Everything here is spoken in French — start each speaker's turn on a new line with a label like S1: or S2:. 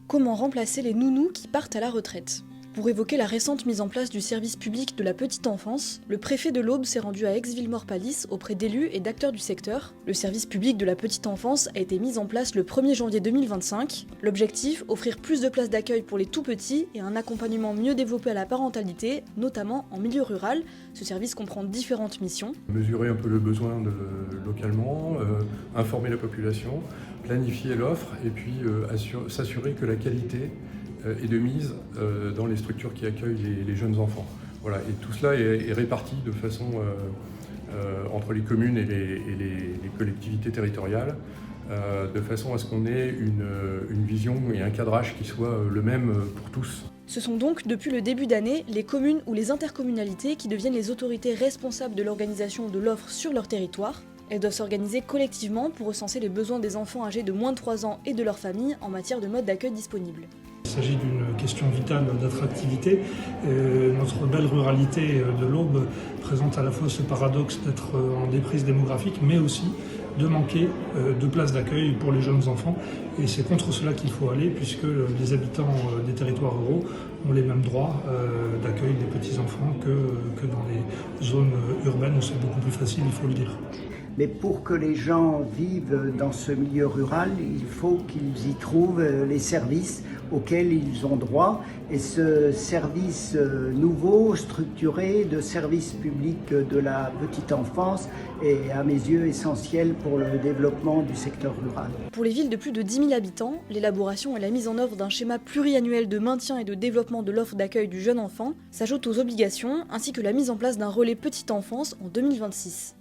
S1: Comment remplacer les nounous qui partent à la retraite? Pour évoquer la récente mise en place du service public de la petite enfance, le préfet de l'Aube s'est rendu à Aix-Villemort-Palis auprès d'élus et d'acteurs du secteur. Le service public de la petite enfance a été mis en place le 1er janvier 2025. L'objectif, offrir plus de places d'accueil pour les tout-petits et un accompagnement mieux développé à la parentalité, notamment en milieu rural. Ce service comprend différentes missions.
S2: Mesurer un peu le besoin localement, informer la population, planifier l'offre et puis s'assurer que la qualité est de mise dans les structures qui accueillent les jeunes enfants. Voilà, et tout cela est réparti de façon entre les communes et les collectivités territoriales, de façon à ce qu'on ait une vision et un cadrage qui soit le même pour tous.
S1: Ce sont donc, depuis le début d'année, les communes ou les intercommunalités qui deviennent les autorités responsables de l'organisation de l'offre sur leur territoire. Elles doivent s'organiser collectivement pour recenser les besoins des enfants âgés de moins de 3 ans et de leurs familles en matière de mode d'accueil disponible.
S3: Il s'agit d'une question vitale d'attractivité. Notre belle ruralité de l'Aube présente à la fois ce paradoxe d'être en déprise démographique, mais aussi de manquer de places d'accueil pour les jeunes enfants. Et c'est contre cela qu'il faut aller, puisque les habitants des territoires ruraux ont les mêmes droits d'accueil des petits-enfants que dans les zones urbaines où c'est beaucoup plus facile, il faut le dire.
S4: Mais pour que les gens vivent dans ce milieu rural, il faut qu'ils y trouvent les services auxquels ils ont droit. Et ce service nouveau, structuré, de service public de la petite enfance est à mes yeux essentiel pour le développement du secteur rural.
S1: Pour les villes de plus de 10 000 habitants, l'élaboration et la mise en œuvre d'un schéma pluriannuel de maintien et de développement de l'offre d'accueil du jeune enfant s'ajoutent aux obligations, ainsi que la mise en place d'un relais petite enfance en 2026.